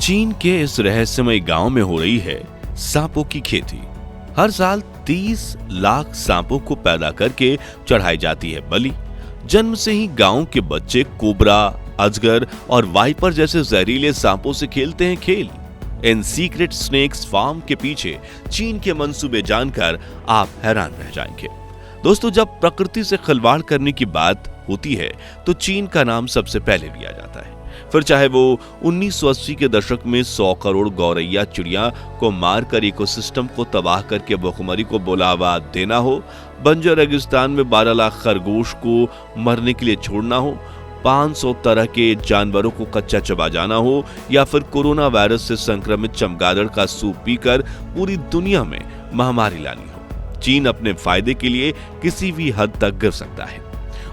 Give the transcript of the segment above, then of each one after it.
चीन के इस रहस्यमय गांव में हो रही है सांपों की खेती। हर साल 30 लाख सांपों को पैदा करके चढ़ाई जाती है बलि। जन्म से ही गांव के बच्चे कोबरा, अजगर और वाइपर जैसे जहरीले सांपों से खेलते हैं खेल। इन सीक्रेट स्नेक्स फार्म के पीछे चीन के मंसूबे जानकर आप हैरान रह जाएंगे। दोस्तों, जब प्रकृति से खिलवाड़ करने की बात होती है तो चीन का नाम सबसे पहले लिया जाता है। फिर चाहे वो 1980 के दशक में 100 करोड़ गौरैया चिड़िया को मारकर इकोसिस्टम को तबाह करके भुखमरी को बुलावा देना हो, बंजर रेगिस्तान में 12 लाख खरगोश को मरने के लिए छोड़ना हो, 500 तरह के जानवरों को कच्चा चबा जाना हो, या फिर कोरोना वायरस से संक्रमित चमगादड़ का सूप पीकर पूरी दुनिया में महामारी लानी हो, चीन अपने फायदे के लिए किसी भी हद तक गिर सकता है।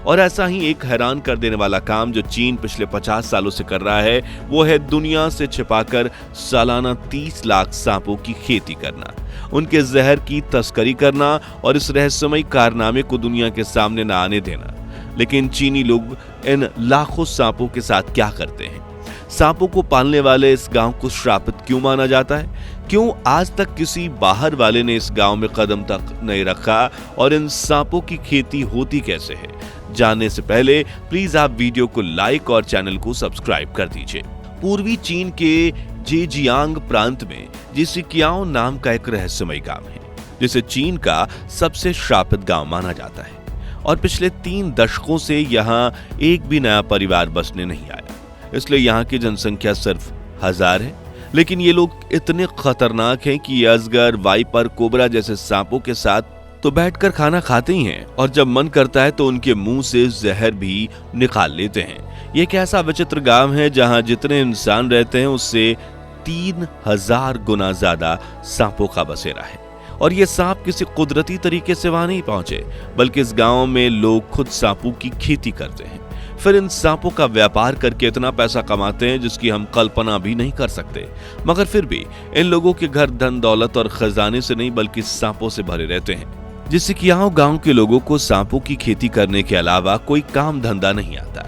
और ऐसा ही एक हैरान कर देने वाला काम जो चीन पिछले 50 सालों से कर रहा है, वो है दुनिया से छिपाकर सालाना 30 लाख सांपों की खेती करना, उनके जहर की तस्करी करना और इस रहस्यमय कारनामे को दुनिया के सामने न आने देना। लेकिन चीनी लोग इन लाखों सांपों के साथ क्या करते हैं? सांपों को पालने वाले इस गांव को श्रापित क्यों माना जाता है? क्यों आज तक किसी बाहर वाले ने इस गांव में कदम तक नहीं रखा? और इन सांपों की खेती होती कैसे है? जानने से पहले प्लीज आप वीडियो को लाइक और चैनल को सब्सक्राइब कर दीजिए। पूर्वी चीन के जेजियांग प्रांत में जिसिकियाओ नाम का एक रहस्यमय गांव है, जिसे चीन का सबसे श्रापित गांव माना जाता है। और पिछले 3 दशकों से यहाँ एक भी नया परिवार बसने नहीं आया, इसलिए यहाँ की जनसंख्या सिर्फ 1000 है। लेकिन ये लोग इतने खतरनाक हैं कि ये अजगर, वाइपर, कोबरा जैसे सांपों के साथ तो बैठकर खाना खाते ही हैं, और जब मन करता है तो उनके मुंह से जहर भी निकाल लेते हैं। ये एक ऐसा विचित्र गांव है जहां जितने इंसान रहते हैं उससे 3000 गुना ज्यादा सांपों का बसेरा है। और ये सांप किसी कुदरती तरीके से वहां नहीं पहुंचे, बल्कि इस गांव में लोग खुद सांपों की खेती करते हैं, फिर इन सांपों का व्यापार करके इतना पैसा कमाते हैं जिसकी हम कल्पना भी नहीं कर सकते। मगर फिर भी इन लोगों के घर धन दौलत और खजाने से नहीं बल्कि सांपों से भरे रहते हैं। जिसिकियाओ गांव के लोगों को सांपों की खेती करने के अलावा कोई काम धंधा नहीं आता,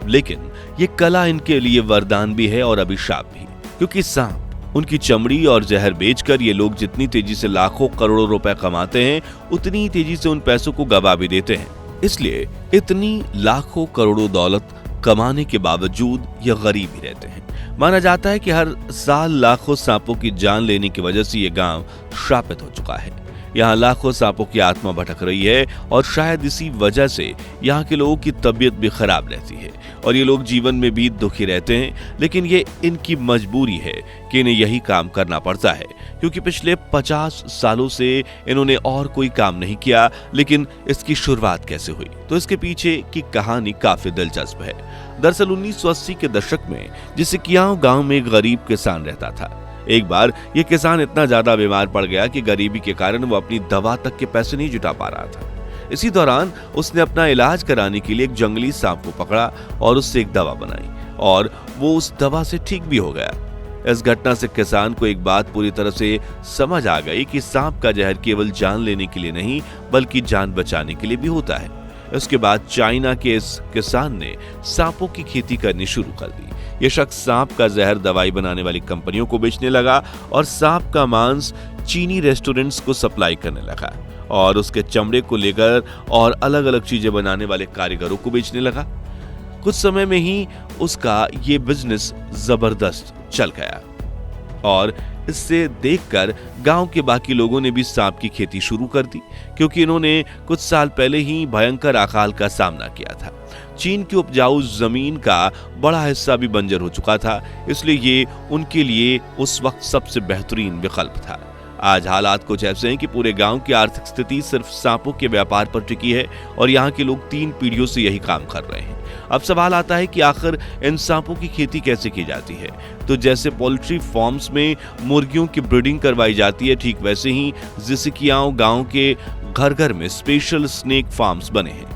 लेकिन ये कला इनके लिए वरदान भी है और अभिशाप भी, क्योंकि सांप, उनकी चमड़ी और जहर बेचकर ये लोग जितनी तेजी से लाखों करोड़ों रुपए कमाते हैं, उतनी तेजी से उन पैसों को गवा भी देते हैं। इसलिए इतनी लाखों करोड़ों दौलत कमाने के बावजूद ये गरीब ही रहते हैं। माना जाता है कि हर साल लाखों सांपों की जान लेने की वजह से ये गांव श्रापित हो चुका है। यहाँ लाखों सांपों की आत्मा भटक रही है और शायद इसी वजह से यहाँ के लोगों की तबीयत भी खराब रहती है और ये लोग जीवन में भी दुखी रहते हैं। लेकिन ये इनकी मजबूरी है कि इन्हें यही काम करना पड़ता है, क्योंकि पिछले 50 सालों से इन्होंने और कोई काम नहीं किया। लेकिन इसकी शुरुआत कैसे हुई, तो इसके पीछे की कहानी काफी दिलचस्प है। दरअसल 1980 के दशक में जिसिकियाओ गांव में एक गरीब किसान रहता था। एक बार ये किसान इतना ज्यादा बीमार पड़ गया कि गरीबी के कारण वो अपनी दवा तक के पैसे नहीं जुटा पा रहा था। इसी दौरान उसने अपना इलाज कराने के लिए एक जंगली सांप को पकड़ा और उससे एक दवा बनाई, और वो उस दवा से ठीक भी हो गया। इस घटना से किसान को एक बात पूरी तरह से समझ आ गई कि सांप का जहर केवल जान लेने के लिए नहीं बल्कि जान बचाने के लिए भी होता है। इसके बाद चाइना के इस किसान ने सांपों की खेती करनी शुरू कर दी। ये शख्स सांप का जहर दवाई बनाने वाली कंपनियों को बेचने लगा और सांप का मांस चीनी रेस्टोरेंट्स को सप्लाई करने लगा और उसके चमड़े को लेकर और अलग अलग चीजें बनाने वाले कारीगरों को बेचने लगा। कुछ समय में ही उसका ये बिजनेस जबरदस्त चल गया और इससे देखकर गांव के बाकी लोगों ने भी सांप की खेती शुरू कर दी, क्योंकि इन्होंने कुछ साल पहले ही भयंकर अकाल का सामना किया था। चीन की उपजाऊ जमीन का बड़ा हिस्सा भी बंजर हो चुका था, इसलिए ये उनके लिए उस वक्त सबसे बेहतरीन विकल्प था। आज हालात कुछ ऐसे हैं कि पूरे गांव की आर्थिक स्थिति सिर्फ सांपों के व्यापार पर टिकी है और यहाँ के लोग 3 पीढ़ियों से यही काम कर रहे हैं। अब सवाल आता है कि आखिर इन सांपों की खेती कैसे की जाती है? तो जैसे पोल्ट्री फार्म्स में मुर्गियों की ब्रीडिंग करवाई जाती है, ठीक वैसे ही जिसिकियाओ गांव के घर घर में स्पेशल स्नेक फार्म्स बने हैं,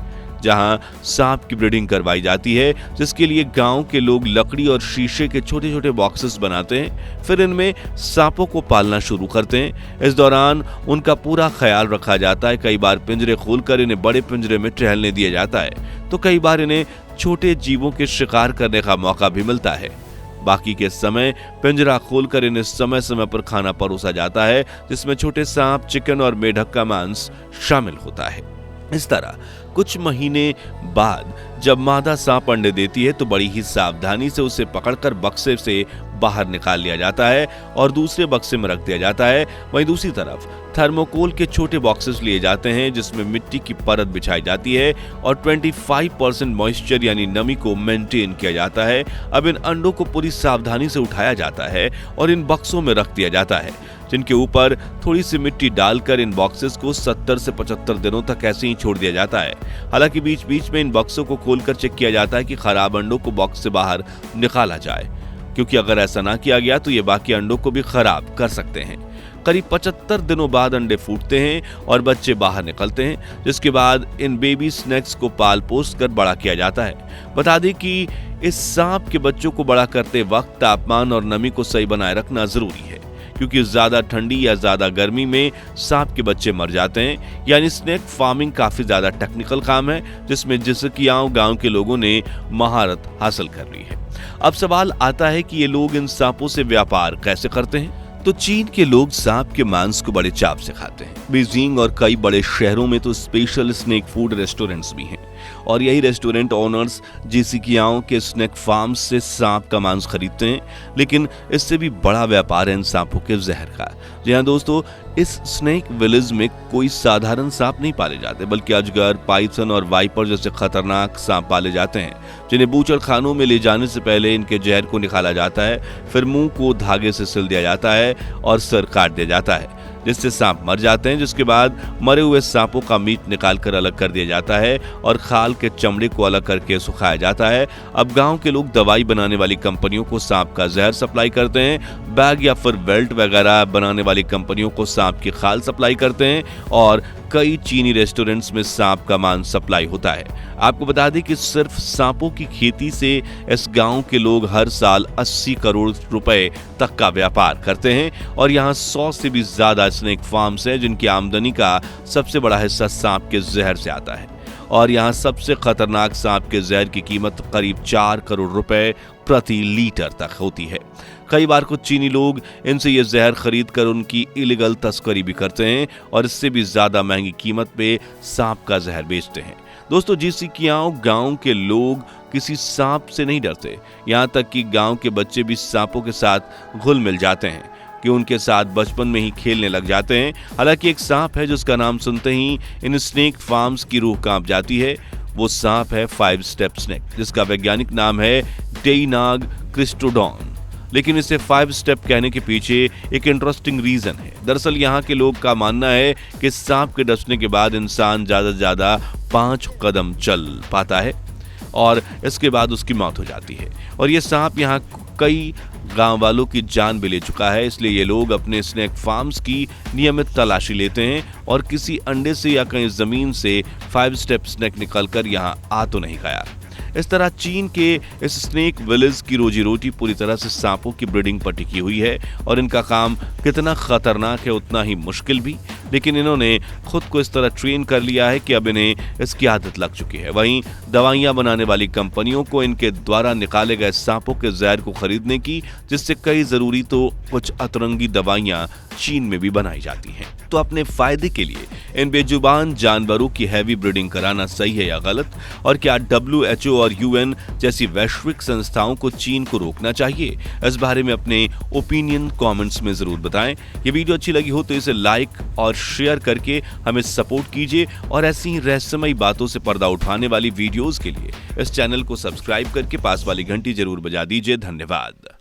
जहां सांप की ब्रीडिंग करवाई जाती है, जिसके लिए गांव के लोग लकड़ी और शीशे के छोटे छोटे बॉक्सेस बनाते हैं, फिर इनमें सांपों को पालना शुरू करते हैं। इस दौरान उनका पूरा ख्याल रखा जाता है। कई बार पिंजरे खोलकर इन्हें बड़े पिंजरे में टहलने दिया जाता है, तो कई बार इन्हें छोटे जीवों के शिकार करने का मौका भी मिलता है। बाकी के समय पिंजरा खोलकर इन्हें समय समय पर खाना परोसा जाता है, जिसमें छोटे सांप, चिकन और मेढक का मांस शामिल होता है। इस तरह कुछ महीने बाद जब मादा सांप अंडे देती है तो बड़ी ही सावधानी से उसे पकड़कर बक्से से बाहर निकाल लिया जाता है और दूसरे बक्से में रख दिया जाता है। वहीं दूसरी तरफ थर्मोकोल के छोटे बॉक्सेस लिए जाते हैं जिसमें मिट्टी की परत बिछाई जाती है और 25% मॉइस्चर यानी नमी को मेंटेन किया जाता है। अब इन अंडों को पूरी सावधानी से उठाया जाता है और इन बक्सों में रख दिया जाता है, जिनके ऊपर थोड़ी सी मिट्टी डालकर इन बॉक्सेस को 70 से 75 दिनों तक ऐसे ही छोड़ दिया जाता है। हालांकि बीच बीच में इन बक्सों को खोलकर चेक किया जाता है कि खराब अंडों को बॉक्स से बाहर निकाला जाए, क्योंकि अगर ऐसा ना किया गया तो ये बाकी अंडों को भी खराब कर सकते हैं। करीब 75 दिनों बाद अंडे फूटते हैं और बच्चे बाहर निकलते हैं, जिसके बाद इन बेबी स्नेक्स को पाल पोस कर बड़ा किया जाता है। बता दें कि इस सांप के बच्चों को बड़ा करते वक्त तापमान और नमी को सही बनाए रखना जरूरी है, क्योंकि ज्यादा ठंडी या ज्यादा गर्मी में सांप के बच्चे मर जाते हैं। यानी स्नेक फार्मिंग काफी ज्यादा टेक्निकल काम है, जिसमें गांव के लोगों ने महारत हासिल कर ली है। अब सवाल आता है कि ये लोग इन सांपों से व्यापार कैसे करते हैं। तो चीन के लोग सांप के मांस को बड़े चाव से खाते हैं। बीजिंग और कई बड़े शहरों में तो स्पेशल स्नेक फूड रेस्टोरेंट्स भी हैं और यही रेस्टोरेंट ओनर्स जिसिकियाओं के स्नेक फार्म से सांप का मांस खरीदते हैं। लेकिन इससे भी बड़ा व्यापार है इन सांपों के जहर का। जी हाँ दोस्तों, इस स्नेक विलेज में कोई साधारण सांप नहीं पाले जाते, बल्कि अजगर, पाइथन और वाइपर जैसे खतरनाक सांप पाले जाते हैं, जिन्हें बूचड़ खानों में ले जाने से पहले इनके जहर को निकाला जाता है, फिर मुंह को धागे से सिल दिया जाता है और सर काट दिया जाता है, जिससे सांप मर जाते हैं। जिसके बाद मरे हुए सांपों का मीट निकालकर अलग कर दिया जाता है और खाल के चमड़े को अलग करके सुखाया जाता है। अब गांव के लोग दवाई बनाने वाली कंपनियों को सांप का जहर सप्लाई करते हैं, बैग या फिर बेल्ट वगैरह बनाने वाली कंपनियों को सांप की खाल सप्लाई करते हैं और कई चीनी रेस्टोरेंट्स में सांप का मांस सप्लाई होता है। आपको बता दें कि सिर्फ सांपों की खेती से इस गांव के लोग हर साल 80 करोड़ रुपए तक का व्यापार करते हैं और यहाँ 100 से भी ज्यादा स्नेक फार्म्स हैं, जिनकी आमदनी का सबसे बड़ा हिस्सा सांप के जहर से आता है। और यहाँ सबसे खतरनाक सांप के जहर की कीमत करीब 4 करोड़ रुपए प्रति लीटर तक होती है। कई बार कुछ चीनी लोग इनसे ये जहर खरीद कर उनकी इलीगल तस्करी भी करते हैं और इससे भी ज्यादा महंगी कीमत पे सांप का जहर बेचते हैं। दोस्तों, जिसिकियाओ गांव के लोग किसी सांप से नहीं डरते, यहाँ तक कि गांव के बच्चे भी सांपों के साथ घुल मिल जाते हैं कि उनके साथ बचपन में ही खेलने लग जाते हैं। हालांकि एक सांप है जिसका नाम सुनते ही इन स्नेक फार्म्स की रूह कांप जाती है। वो सांप है 5 स्टेप स्नेक, जिसका वैज्ञानिक नाम है डेइनाग क्रिस्टोडॉन। लेकिन इसे 5 स्टेप कहने के पीछे एक इंटरेस्टिंग रीजन है। दरअसल यहाँ के लोग का मानना है कि सांप के डसने के बाद इंसान ज्यादा से ज्यादा 5 कदम चल पाता है और इसके बाद उसकी मौत हो जाती है। और ये सांप यहाँ कई गांव वालों की जान भी ले चुका है, इसलिए ये लोग अपने स्नेक फार्म्स की नियमित तलाशी लेते हैं और किसी अंडे से या कहीं जमीन से 5 स्टेप स्नेक निकलकर यहाँ आ तो नहीं गया। इस तरह चीन के इस स्नेक विलेज की रोजी रोटी पूरी तरह से सांपों की ब्रीडिंग पर टिकी हुई है और इनका काम कितना खतरनाक है उतना ही मुश्किल भी। लेकिन इन्होंने खुद को इस तरह ट्रेन कर लिया है कि अब इन्हें इसकी आदत लग चुकी है। वहीं दवाइयां बनाने वाली कंपनियों को इनके द्वारा निकाले गए सांपों के जहर को खरीदने की, जिससे कई जरूरी तो कुछ अतरंगी दवाइयां चीन में भी बनाई जाती हैं। तो अपने फायदे के लिए इन बेजुबान जानवरों की हैवी ब्रीडिंग कराना सही है या गलत? और क्या WHO और UN जैसी वैश्विक संस्थाओं को चीन को रोकना चाहिए? इस बारे में अपने ओपिनियन कमेंट्स में जरूर बताएं। ये वीडियो अच्छी लगी हो तो इसे लाइक और शेयर करके हमें सपोर्ट कीजिए और ऐसी ही रहस्यमयी बातों से पर्दा उठाने वाली वीडियोस के लिए इस चैनल को सब्सक्राइब करके पास वाली घंटी जरूर बजा दीजिए। धन्यवाद।